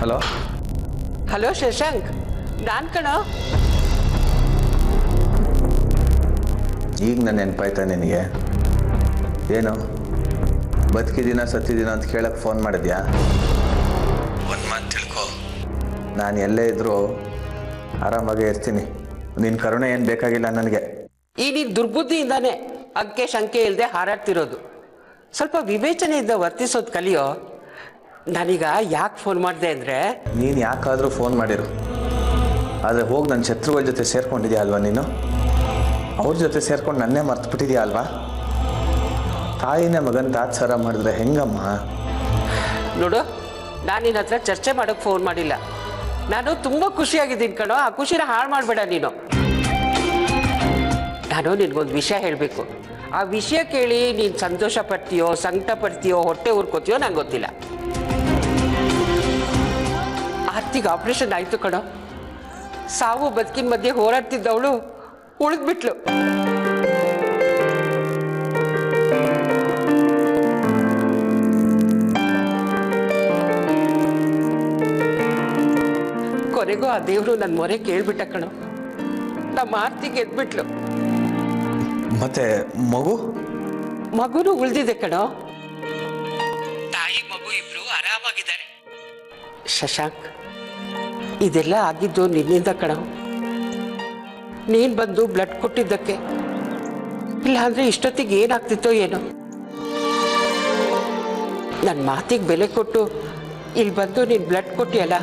Hello hello Shashank, ನಾನು ಕಣ. ಈಗ ನಾನು ನೆನಪಾಯ್ತಾ ನಿನಗೆ? ಏನು ಬದುಕಿದ್ದೀನ ಸತ್ತಿದ್ದೀನ ಅಂತ ಕೇಳಕ್ಕೆ ಫೋನ್ ಮಾಡಿದ್ಯಾ? ಒಂದು ಮಾತು ತಿಳ್ಕೊ, ನಾನು ಎಲ್ಲೇ ಇದ್ದರೂ ಆರಾಮಾಗೇ ಇರ್ತೀನಿ. ನಿನ್ನ ಕರುಣೆ ಏನು ಬೇಕಾಗಿಲ್ಲ ನನಗೆ. ಈ ನೀನು ದುರ್ಬುದ್ಧಿಯಿಂದಾನೆ ಅಂಕೆ ಶಂಕೆ ಇಲ್ಲದೆ ಹಾರಾಡ್ತಿರೋದು. ಸ್ವಲ್ಪ ವಿವೇಚನೆಯಿಂದ ವರ್ತಿಸೋದು ಕಲಿಯೋ. ನಾನೀಗ ಯಾಕೆ ಫೋನ್ ಮಾಡಿದೆ ಅಂದರೆ, ನೀನು ಯಾಕಾದರೂ ಫೋನ್ ಮಾಡಿರು, ಆದರೆ ಹೋಗಿ ನನ್ನ ಶತ್ರುಗಳ ಜೊತೆ ಸೇರ್ಕೊಂಡಿದ್ಯಾ ಅಲ್ವಾ ನೀನು? ಅವ್ರ ಜೊತೆ ಸೇರ್ಕೊಂಡು ನನ್ನೇ ಮರ್ತು ಬಿಟ್ಟಿದ್ಯಾ ಅಲ್ವಾ? ತಾಯಿನ ಮಗನ ತಾತ್ಸಾರ ಮಾಡಿದ್ರೆ ಹೆಂಗಮ್ಮ? ನೋಡು, ನಾನು ನಿನ್ನ ಹತ್ರ ಚರ್ಚೆ ಮಾಡೋಕ್ಕೆ ಫೋನ್ ಮಾಡಿಲ್ಲ. ನಾನು ತುಂಬ ಖುಷಿಯಾಗಿದ್ದೀನಿ ಕಣೋ. ಆ ಖುಷಿನ ಹಾಳು ಮಾಡಬೇಡ ನೀನು. ನಾನು ನಿನಗೊಂದು ವಿಷಯ ಹೇಳಬೇಕು. ಆ ವಿಷಯ ಕೇಳಿ ನೀನು ಸಂತೋಷ ಪಡ್ತೀಯೋ, ಸಂಕಟ ಪಡ್ತೀಯೋ, ಹೊಟ್ಟೆ ಉರ್ಕೋತೀಯೋ ನಂಗೆ ಗೊತ್ತಿಲ್ಲ. ಆರ್ತಿಗೆ ಆಪ್ರೇಷನ್ ಆಯಿತು ಕಣೋ. ಸಾವು ಬದುಕಿನ ಮಧ್ಯೆ ಹೋರಾಡ್ತಿದ್ದವಳು ಉಳಿದ್ಬಿಟ್ಲು. ಕೊನೆಗೂ ಆ ದೇವರು ನನ್ನ ಮೊರೆ ಕೇಳ್ಬಿಟ್ಟ ಕಣೋ. ನಮ್ಮ ಆರ್ತಿಗೆ ಎದ್ಬಿಟ್ಲು. ಮತ್ತೆ ಮಗುನು ಉಳಿದಿದೆ ಕಣೋ. ತಾಯಿ ಮಗು ಇಬ್ರು ಆರಾಮಾಗಿದ್ದಾರೆ. ಶಶಾಂಕ್, ಇದೆಲ್ಲ ಆಗಿದ್ದು ನಿನ್ನಿಂದ ಕಣೋ. ನೀನ್ ಬಂದು ಬ್ಲಡ್ ಕೊಟ್ಟಿದ್ದಕ್ಕೆ. ಇಲ್ಲಾಂದ್ರೆ ಇಷ್ಟೊತ್ತಿಗೆ ಏನಾಗ್ತಿತ್ತೋ ಏನೋ. ನನ್ನ ಮಾತಿಗೆ ಬೆಲೆ ಕೊಟ್ಟು ಇಲ್ಲಿ ಬಂದು ನೀನು ಬ್ಲಡ್ ಕೊಟ್ಟಿಯಲ್ಲ,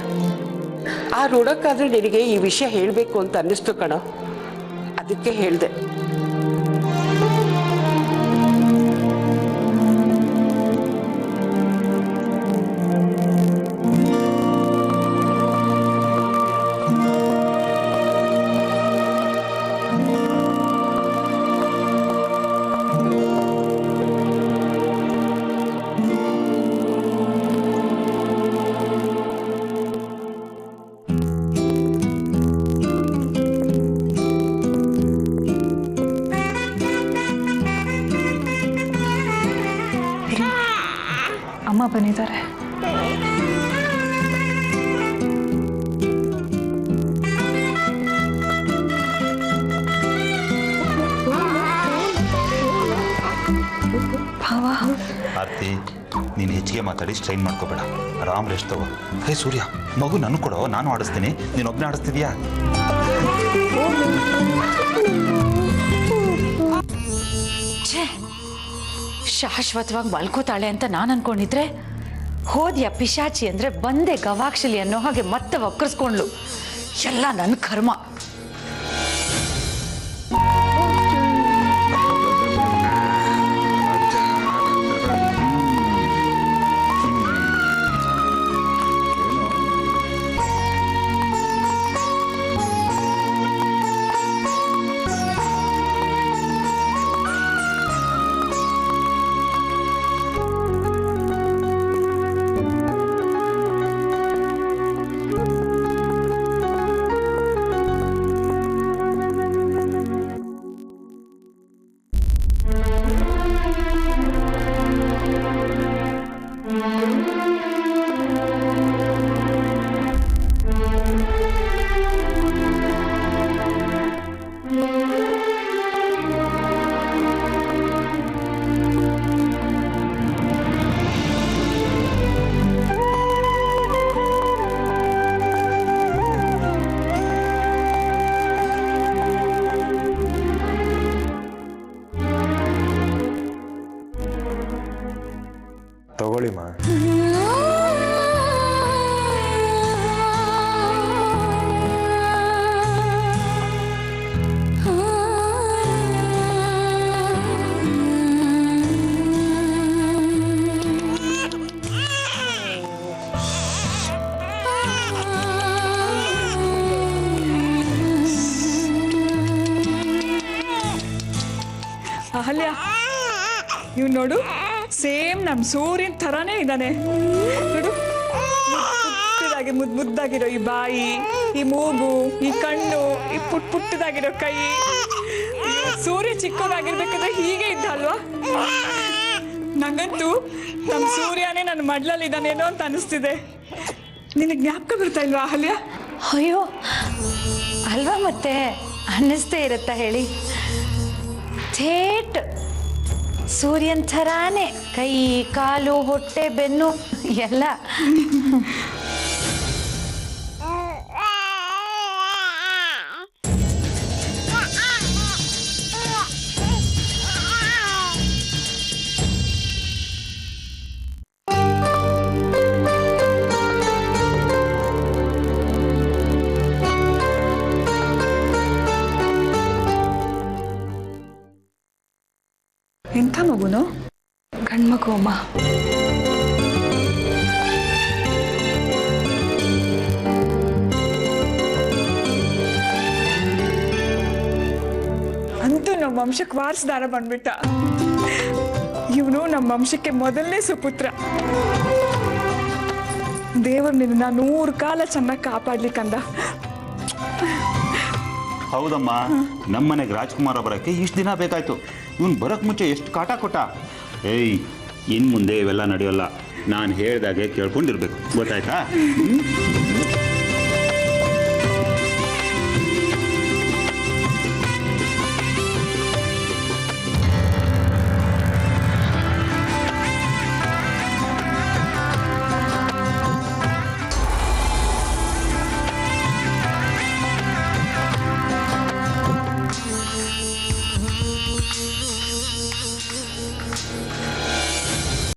ಆ ಋಣಕ್ಕಾದ್ರೆ ನಿನಗೆ ಈ ವಿಷಯ ಹೇಳಬೇಕು ಅಂತ ಅನ್ನಿಸ್ತು ಕಣೋ. ಅದಕ್ಕೆ ಹೇಳಿದೆ. ಅಮ್ಮ ಬಂದಿದ್ದಾರೆ. ಆರ್ತಿ, ನೀನು ಹೆಚ್ಚಿಗೆ ಮಾತಾಡಿ ಸ್ಟ್ರೈನ್ ಮಾಡ್ಕೋಬೇಡ. ಆರಾಮ್ ರೆಸ್ಟ್ ತಗೋ. ಹೇ ಸೂರ್ಯ, ಮಗು ನಾನು ಕೊಡೋ, ನಾನು ಆಡಿಸ್ತೀನಿ. ನೀನು ಒಬ್ಬನೇ ಆಡಿಸ್ತಿದ್ಯಾ? ಶಾಶ್ವತವಾಗಿ ಮಲ್ಕೋತಾಳೆ ಅಂತ ನಾನು ಅನ್ಕೊಂಡಿದ್ರೆ, ಹೋದ್ಯ ಪಿಶಾಚಿ ಅಂದ್ರೆ ಬಂದೆ ಗವಾಕ್ಷಲಿ ಅನ್ನೋ ಹಾಗೆ ಮತ್ತೆ ವಕ್ರಿಸ್ಕೊಂಡ್ಲು. ಎಲ್ಲ ನನ್ನ ಕರ್ಮ. ತಗೊಳ್ಳಿಮ್ಮ. ಅಹಲ್ಯ, ಇವ್ ನೋಡು, ಸೇಮ್ ನಮ್ಮ ಸೂರ್ಯನ ಥರಾನೇ ಇದ್ದಾನೆ ನೋಡು. ಪುಟ್ಟದಾಗಿ ಮುದ್ದಾಗಿರೋ ಈ ಬಾಯಿ, ಈ ಮೂಗು, ಈ ಕಣ್ಣು, ಈ ಪುಟ್ಟದಾಗಿರೋ ಕೈ. ಸೂರ್ಯ ಚಿಕ್ಕದಾಗಿರ್ಬೇಕಾದ್ರೆ ಹೀಗೆ ಇದ್ದ ಅಲ್ವಾ? ನಂಗಂತೂ ನಮ್ಮ ಸೂರ್ಯನೇ ನನ್ನ ಮಡ್ಲಲ್ಲಿ ಇದ್ದಾನೇನೋ ಅಂತ ಅನಿಸ್ತಿದೆ. ನಿನಗೆ ಜ್ಞಾಪಕ ಬರ್ತಾ ಇಲ್ವಾ ಅಹಲ್ಯ? ಅಯ್ಯೋ ಅಲ್ವಾ, ಮತ್ತೆ ಅನ್ನಿಸ್ತೇ ಇರುತ್ತಾ ಹೇಳಿ. ಥೇಟ್ ಸೂರ್ಯನ್ ಥರಾನೇ ಕೈ ಕಾಲು ಹೊಟ್ಟೆ ಬೆನ್ನು ಎಲ್ಲ. ಎಂಥ ಮಗುನು? ಗಂಡ್ಮಗು ಅಮ್ಮ. ಅಂತೂ ನಮ್ಮ ವಂಶಕ್ಕೆ ವಾರಸದಾರ ಬಂದ್ಬಿಟ್ಟ. ಇವನು ನಮ್ಮ ವಂಶಕ್ಕೆ ಮೊದಲನೇ ಸುಪುತ್ರ. ದೇವರು ನಿನ್ನ 100 ಕಾಲ ಚೆನ್ನಾಗಿ ಕಾಪಾಡ್ಲಿಕ್ಕಂದ. ಹೌದಮ್ಮ, ನಮ್ಮನೆಗೆ ರಾಜ್ಕುಮಾರ ಬರೋಕ್ಕೆ ಇಷ್ಟು ದಿನ ಬೇಕಾಯ್ತು. ಇವನು ಬರೋಕ್ಕೆ ಮುಂಚೆ ಎಷ್ಟು ಕಾಟ ಕೊಟ್ಟ. ಏಯ್, ಇನ್ನು ಮುಂದೆ ಇವೆಲ್ಲ ನಡೆಯೋಲ್ಲ. ನಾನು ಹೇಳ್ದಾಗೆ ಕೇಳ್ಕೊಂಡಿರ್ಬೇಕು, ಗೊತ್ತಾಯ್ತಾ?